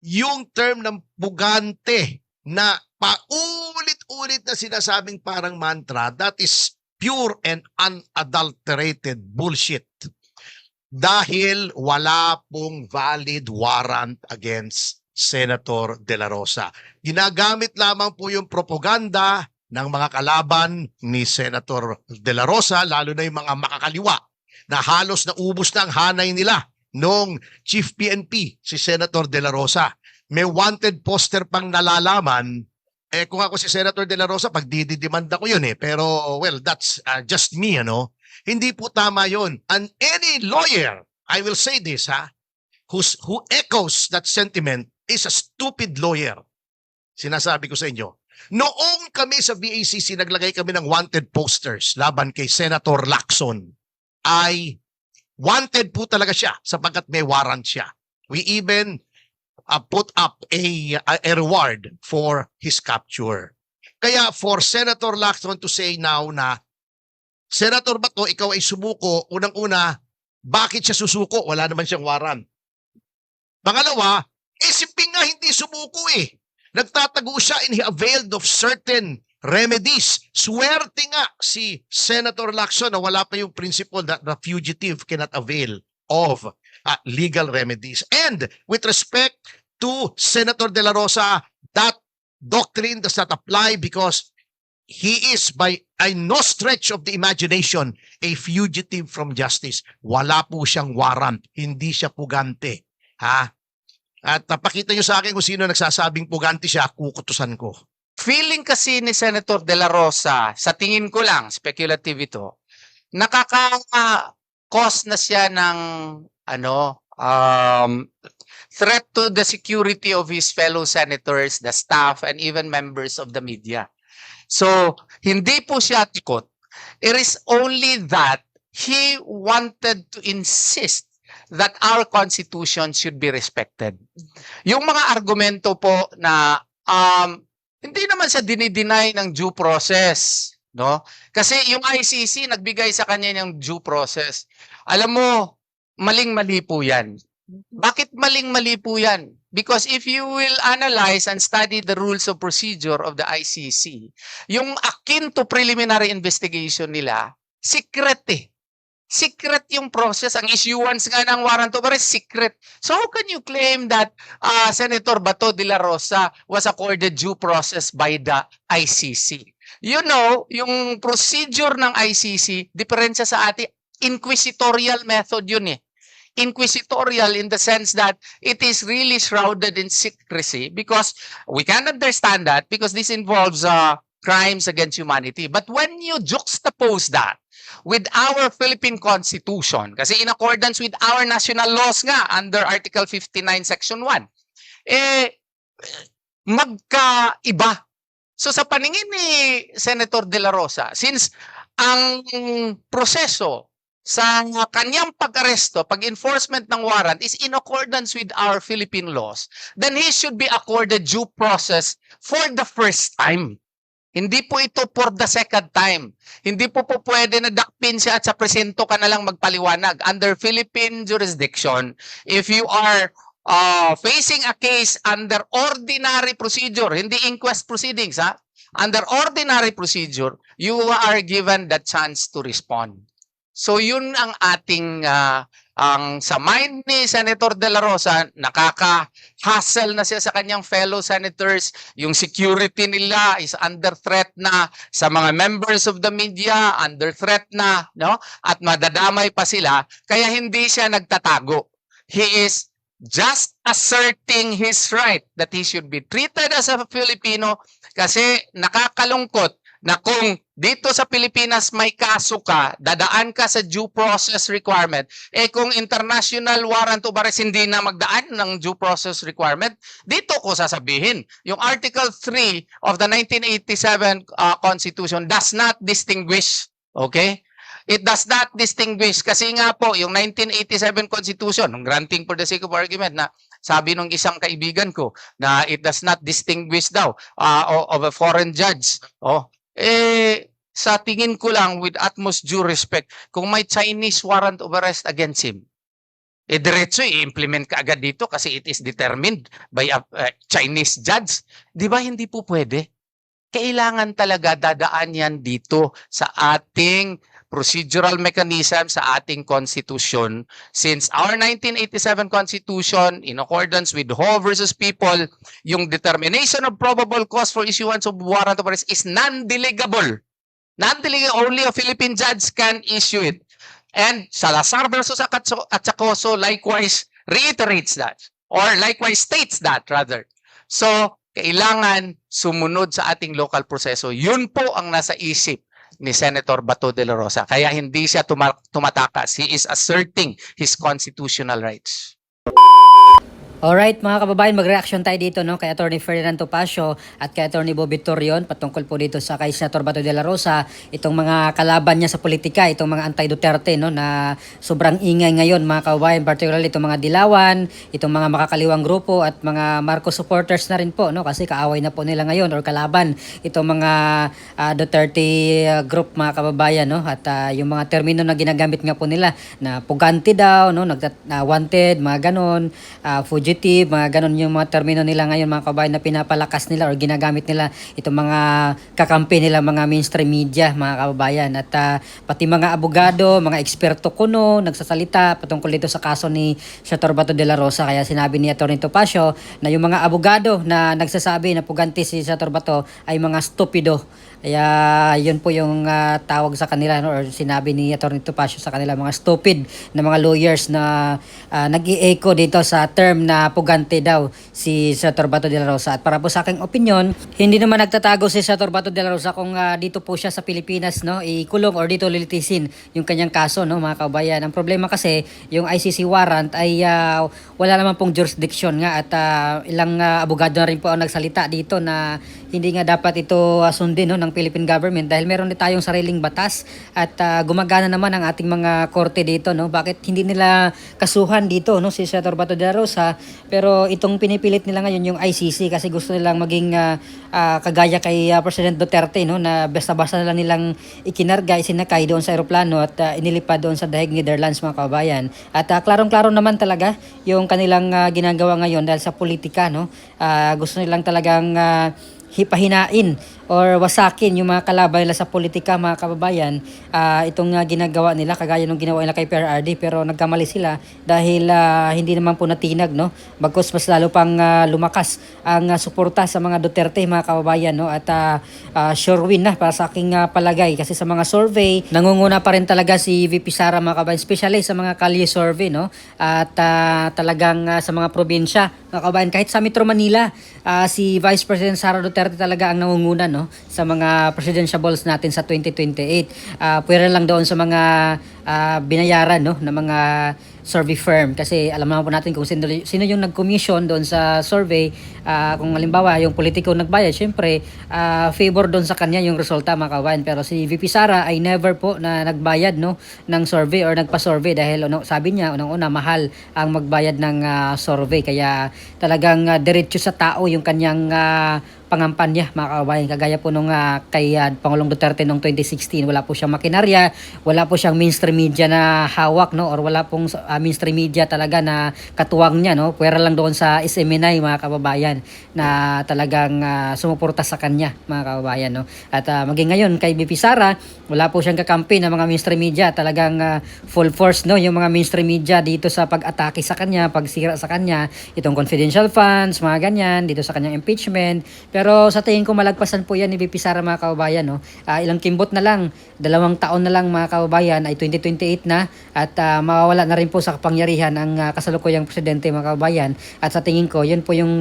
yung term ng pugante na paulit-ulit na sinasabing parang mantra, that is pure and unadulterated bullshit. Dahil wala pong valid warrant against Senator De La Rosa. Ginagamit lamang po yung propaganda ng mga kalaban ni Senator De La Rosa, lalo na yung mga makakaliwa na halos naubos na ang hanay nila noong Chief PNP, si Senator De La Rosa. May wanted poster pang nalalaman. Kung ako si Senator De La Rosa, pagdididemanda ko yun Pero, well, that's just me, Hindi po tama yun. And any lawyer, I will say this, who echoes that sentiment is a stupid lawyer. Sinasabi ko sa inyo. Noong kami sa VACC, naglagay kami ng wanted posters laban kay Senator Lacson. Ay wanted po talaga siya sapagkat may warrant siya. We even put up a reward for his capture. Kaya for Senator Lacson to say now na, Senator Bato, ikaw ay sumuko, unang-una, bakit siya susuko? Wala naman siyang warrant. Pangalawa, si Ping nga hindi sumuko Nagtatago siya and he availed of certain remedies. Swerte nga si Senator Lacson na wala pa yung principle that the fugitive cannot avail of legal remedies. And with respect to Senator De La Rosa, that doctrine does not apply because he is by no stretch of the imagination a fugitive from justice. Wala po siyang warrant. Hindi siya pugante. At pakita nyo sa akin kung sino nagsasabing pugante siya, kukutusan ko. Feeling kasi ni Senator De La Rosa, sa tingin ko lang, speculative ito, nakaka-cause na siya ng threat to the security of his fellow senators, the staff, and even members of the media. So, hindi po siya tikot. It is only that he wanted to insist that our Constitution should be respected. Yung mga argumento po na hindi naman siya dinideny ng due process, no? Kasi yung ICC nagbigay sa kanya ng due process. Alam mo, maling-mali po yan. Bakit maling-mali po yan? Because if you will analyze and study the rules of procedure of the ICC, yung akin to preliminary investigation nila, secret Secret yung process. Ang issuance nga ng warrant of arrest, secret. So how can you claim that Senator Bato de la Rosa was accorded due process by the ICC? You know, yung procedure ng ICC, diferensya sa atin, inquisitorial method yun Inquisitorial in the sense that it is really shrouded in secrecy because we can understand that because this involves crimes against humanity. But when you juxtapose that with our Philippine Constitution, kasi in accordance with our national laws nga under Article 59, Section 1, magkaiba. So sa paningin ni Senator De La Rosa, since ang proseso sa kanyang pag-aresto, pag-enforcement ng warrant is in accordance with our Philippine laws, then he should be accorded due process for the first time. Hindi po ito for the second time. Hindi po pwede na dakpin siya at sa presento ka na lang magpaliwanag. Under Philippine jurisdiction, if you are facing a case under ordinary procedure, hindi inquest proceedings, under ordinary procedure, you are given the chance to respond. So yun ang ating ang sa mind ni Senator De La Rosa, nakaka-hassle na siya sa kanyang fellow senators, yung security nila is under threat na, sa mga members of the media under threat na, no? At madadamay pa sila, kaya hindi siya nagtatago. He is just asserting his right that he should be treated as a Filipino kasi nakakalungkot na kung dito sa Pilipinas may kaso ka, dadaan ka sa due process requirement, kung international warrant of arrest hindi na magdaan ng due process requirement, dito ko sasabihin, yung Article 3 of the 1987 Constitution does not distinguish, okay? It does not distinguish kasi nga po, yung 1987 Constitution, granting for the sake of argument na sabi nung isang kaibigan ko na it does not distinguish daw of a foreign judge. Sa tingin ko lang with utmost due respect, kung may Chinese warrant of arrest against him, diretso i-implement ka agad dito kasi it is determined by a Chinese judge. Di ba hindi po pwede? Kailangan talaga dadaan yan dito sa ating procedural mechanism, sa ating constitution. Since our 1987 constitution, in accordance with Ho versus People, yung determination of probable cause for issuance of warrant of arrest is non-delegable. Non-delegable, only a Philippine judge can issue it. And Salazar versus Achacoso likewise reiterates that, or likewise states that rather. So, kailangan sumunod sa ating local proseso. Yun po ang nasa isip ni Senator Bato de la Rosa. Kaya hindi siya tumatakas. He is asserting his constitutional rights. Alright mga kababayan, mag-reaction tayo dito no, kay Atty. Ferdinand Topacio at kay Atty. Bobby Torion patungkol po dito sa kay Senator Bato de la Rosa, itong mga kalaban niya sa politika, itong mga anti-Duterte no, na sobrang ingay ngayon mga kababayan, particularly itong mga dilawan, itong mga makakaliwang grupo at mga Marcos supporters na rin po no, kasi kaaway na po nila ngayon or kalaban itong mga Duterte group mga kababayan no, at yung mga termino na ginagamit nga po nila na pugante daw no, wanted, mga ganon, fugitive, mga ganon yung mga termino nila ngayon mga kabayan na pinapalakas nila or ginagamit nila itong mga kakampi nila mga mainstream media mga kababayan at pati mga abogado, mga eksperto kuno nagsasalita patungkol dito sa kaso ni Senator Bato de la Rosa. Kaya sinabi ni Atty. Topacio na yung mga abogado na nagsasabi na pugante si Senator Bato ay mga stupido. Kaya yun po yung tawag sa kanila no, or sinabi ni Atty. Topacio sa kanila mga stupid na mga lawyers na nag-i-echo dito sa term na pugante daw si Senator Bato de la Rosa. At para po sa aking opinion, hindi naman nagtatago si Senator Bato de la Rosa kung dito po siya sa Pilipinas no, ikulong or dito lilitisin yung kanyang kaso no mga kabayan. Ang problema kasi yung ICC warrant ay wala naman pong jurisdiction nga at ilang abogado na rin po ang nagsalita dito na hindi nga dapat ito sundin no, ng Philippine government dahil meron din tayong sariling batas at gumagana naman ang ating mga korte dito no. Bakit hindi nila kasuhan dito no si Senator Bato de la Rosa, pero itong pinipilit nila ngayon yung ICC kasi gusto nilang maging kagaya kay President Duterte no, na basta-basta na lang nilang ikinarga, isinakay doon sa eroplano at inilipad doon sa Daig, Netherlands mga kabayan. At klarong-klaro naman talaga yung kanilang ginagawa ngayon dahil sa politika no. Gusto nilang talagang hipahinain or wasakin yung mga kalaban nila sa politika mga kababayan. Itong ginagawa nila kagaya nung ginawa nila kay PRRD, pero nagkamali sila dahil hindi naman po natinag no, bagkus mas lalo pang lumakas ang suporta sa mga Duterte mga kababayan no. At sure win na para sa aking palagay kasi sa mga survey nangunguna pa rin talaga si VP Sara mga kababayan, especially sa mga kalye survey no. At talagang sa mga probinsya mga kababayan, kahit sa Metro Manila si Vice President Sara Duterte talaga ang nangunguna no sa mga presidentiables natin sa 2028. Pwera lang doon sa mga binayaran no ng mga survey firm kasi alam naman po natin kung sino yung nag-commission doon sa survey. Kung halimbawa yung politiko nagbayad, syempre favor doon sa kanya yung resulta mga kabayan. Pero si VP Sara ay never po na nagbayad no ng survey or nagpa-survey dahil sabi niya unang-una mahal ang magbayad ng survey, kaya talagang diretso sa tao yung kanyang pangampanya mga kababayan. Kagaya po nung kay Pangulong Duterte noong 2016, wala po siyang makinarya, wala po siyang mainstream media na hawak no, or wala pong mainstream media talaga na katuwang niya no. Pwera lang doon sa SMNI mga kababayan na talagang sumuporta sa kanya mga kababayan no. At maging ngayon kay BP Sara, wala po siyang kakampi ng mga mainstream media, talagang full force no yung mga mainstream media dito sa pag-atake sa kanya, pagsira sa kanya, itong confidential funds, mga ganyan, dito sa kanyang impeachment. Pero sa tingin ko malagpasan po yan ni VP Sara mga kababayan no. Ilang kimbot na lang, 2 taon na lang mga kababayan ay 2028 na at mawawala na rin po sa kapangyarihan ang kasalukuyang presidente mga kababayan. At sa tingin ko yun po yung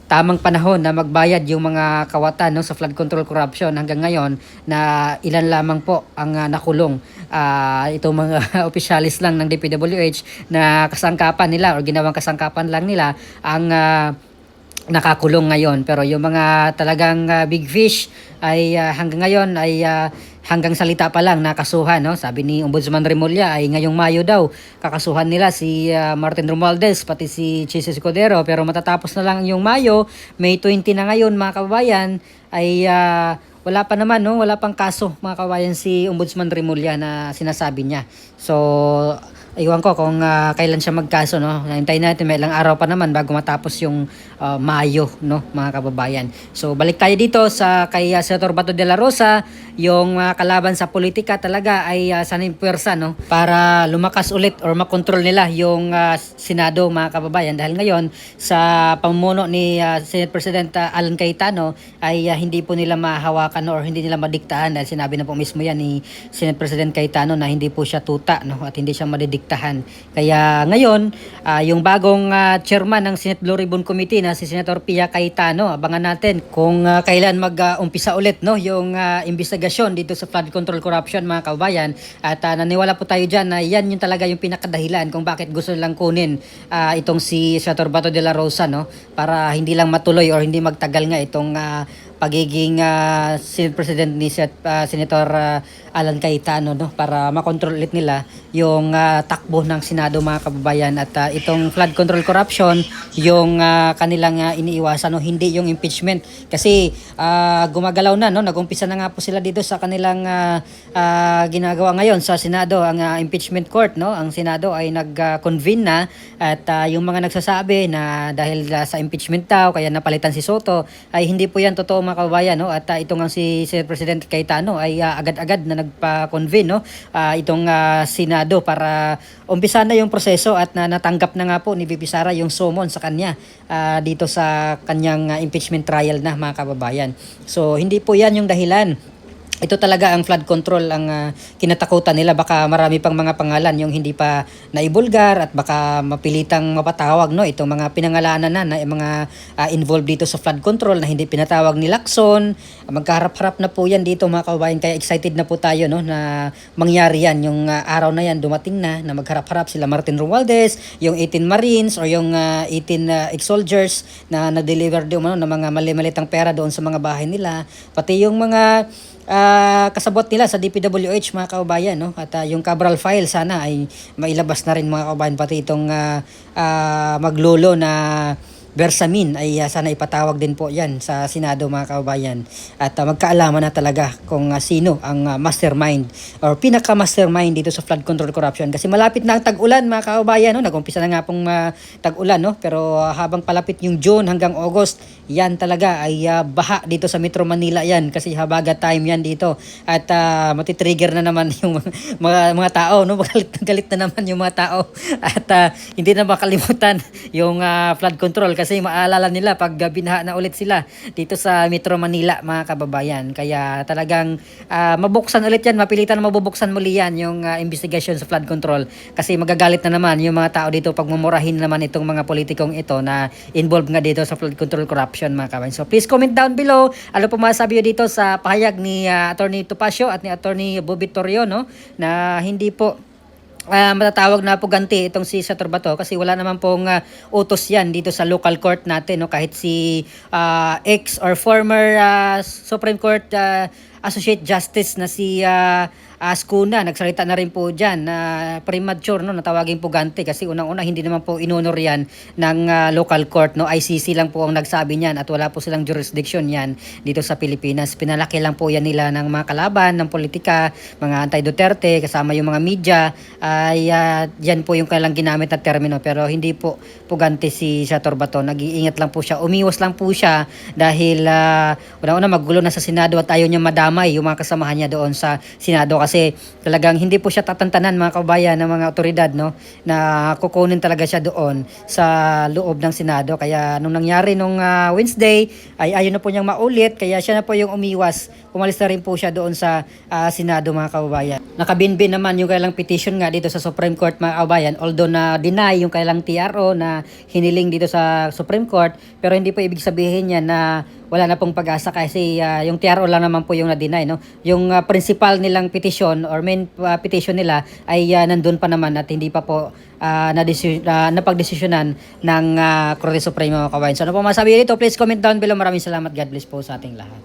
tamang panahon na magbayad yung mga kawatan no, sa flood control corruption. Hanggang ngayon na ilan lamang po ang nakulong. Itong mga opisyalis lang ng DPWH na kasangkapan nila or ginawang kasangkapan lang nila ang nakakulong ngayon. Pero yung mga talagang big fish ay hanggang ngayon ay hanggang salita pa lang nakasuhan no. Sabi ni Ombudsman Remulla ay ngayong Mayo daw kakasuhan nila si Martin Romualdez pati si Chis Escudero, pero matatapos na lang yung Mayo, May 20 na ngayon mga kababayan ay wala pa naman no, wala pang kaso mga kababayan si Ombudsman Remulla na sinasabi niya. So Iwan ko kung kailan siya magkaso, no. Hintayin natin, may ilang araw pa naman bago matapos yung Mayo, no, mga kababayan. So balik tayo dito sa kay Senator Bato de la Rosa, yung kalaban sa politika talaga ay sana yung puwersa, no, para lumakas ulit or makontrol nila yung Senado, mga kababayan, dahil ngayon sa pamumuno ni Senate President Alan Cayetano ay hindi po nila mahawakan or hindi nila madiktahan, dahil sinabi na po mismo yan ni Senate President Cayetano na hindi po siya tuta, no, at hindi siya madidiktahan. Kaya ngayon, yung bagong chairman ng Senate Blue Ribbon Committee na si Senator Pia Cayetano, abangan natin kung kailan mag-umpisa ulit, no, yung investigasyon dito sa flood control corruption, mga kababayan. At naniwala po tayo dyan na yan yung talaga yung pinakadahilan kung bakit gusto nilang kunin itong si Senator Bato de la Rosa, no, para hindi lang matuloy or hindi magtagal nga itong pagiging Senate President ni Senator Alan Cayetano, no, para makontrol ulit nila yung takbo ng Senado, mga kababayan. At itong flood control corruption yung kanilang iniiwasan, no, hindi yung impeachment, kasi gumagalaw na, no, nagumpisa na nga po sila dito sa kanilang ginagawa ngayon sa Senado, ang impeachment court, no. Ang Senado ay nag-convene na at yung mga nagsasabi na dahil sa impeachment daw kaya napalitan si Soto ay hindi po yan totoo, mga kababayan, no. At ito nga si Senate President Cayetano ay agad-agad na nagpa-convene, no, itong Senado para umpisa na yung proseso, at natanggap na nga po ni VP Sara yung summon sa kanya dito sa kanyang impeachment trial na, mga kababayan. So hindi po yan yung dahilan. Ito talaga ang flood control ang kinatakutan nila. Baka marami pang mga pangalan yung hindi pa naibulgar at baka mapilitang mapatawag, no, itong mga pinangalanan na mga involved dito sa flood control na hindi pinatawag ni Lacson. Magkaharap-harap na po yan dito, mga kababayan, kaya excited na po tayo, no, na mangyari yan. Yung araw na yan dumating na magharap-harap sila Martin Romualdez, yung 18 Marines or yung 18 ex-soldiers na nag-deliver doon, no, ng mga mali-malitang pera doon sa mga bahay nila, pati yung mga kasabot nila sa DPWH, mga kababayan, no. At yung Cabral file sana ay mailabas na rin, mga kababayan, pati itong maglolo na Bersamin ay sana ipatawag din po yan sa Senado, mga kababayan, at magkaalaman na talaga kung sino ang mastermind or pinaka-mastermind dito sa flood control corruption. Kasi malapit na ang tag-ulan, mga kababayan, no? Nag-umpisa na nga pong tag-ulan, no? Pero habang palapit yung June hanggang August, yan talaga ay baha dito sa Metro Manila yan, kasi habagat time yan dito. At matitrigger na naman yung mga tao, no? Galit na naman yung mga tao. At hindi na makalimutan yung flood control, kasi maalala nila pag binaha na ulit sila dito sa Metro Manila, mga kababayan. Kaya talagang mabuksan ulit yan, mapilitan na mabubuksan muli yan yung investigation sa flood control, kasi magagalit na naman yung mga tao dito pag mumurahin naman itong mga politikong ito na involved nga dito sa flood control corruption, mga kababayan. So please comment down below ano po masabi nyo dito sa pahayag ni Attorney Topacio at ni Attorney Bobby Torrio, no, na hindi po matatawag na pugante itong si Senator Bato, kasi wala naman pong utos yan dito sa local court natin, no. Kahit si ex or former Supreme Court Associate Justice na si Ascuna, nagsalita na rin po dyan na premature, no, natawaging pugante, kasi unang-una hindi naman po inonor yan ng local court, no. ICC lang po ang nagsabi niyan at wala po silang jurisdiction yan dito sa Pilipinas. Pinalaki lang po yan nila ng mga kalaban ng politika, mga anti-Duterte, kasama yung mga media, ay yan po yung kailang ginamit na termino, pero hindi po pugante si Senator Bato. Nag-iingat lang po siya, umiwas lang po siya dahil unang-una magulo na sa Senado at ayaw niya madamay yung mga kasamahan niya doon sa Senado, kasi talagang hindi po siya tatantanan, mga kabayan, ng mga otoridad, no, na kukunin talaga siya doon sa loob ng Senado. Kaya nung nangyari nung Wednesday ay ayaw na po niyang maulit, kaya siya na po yung umiwas, umalis na rin po siya doon sa Senado, mga kababayan. Nakabinbin naman yung kailang petition nga dito sa Supreme Court, mga kababayan, although na deny yung kailang TRO na hiniling dito sa Supreme Court, pero hindi po ibig sabihin niya na wala na pong pag-asa, kasi yung TRO lang naman po yung na-deny, no. Yung principal nilang petition or main petition nila ay nandun pa naman at hindi pa po napagdesisyonan ng Korte Suprema, mga kabayan. So ano po masabi dito? Please comment down below. Maraming salamat. God bless po sa ating lahat.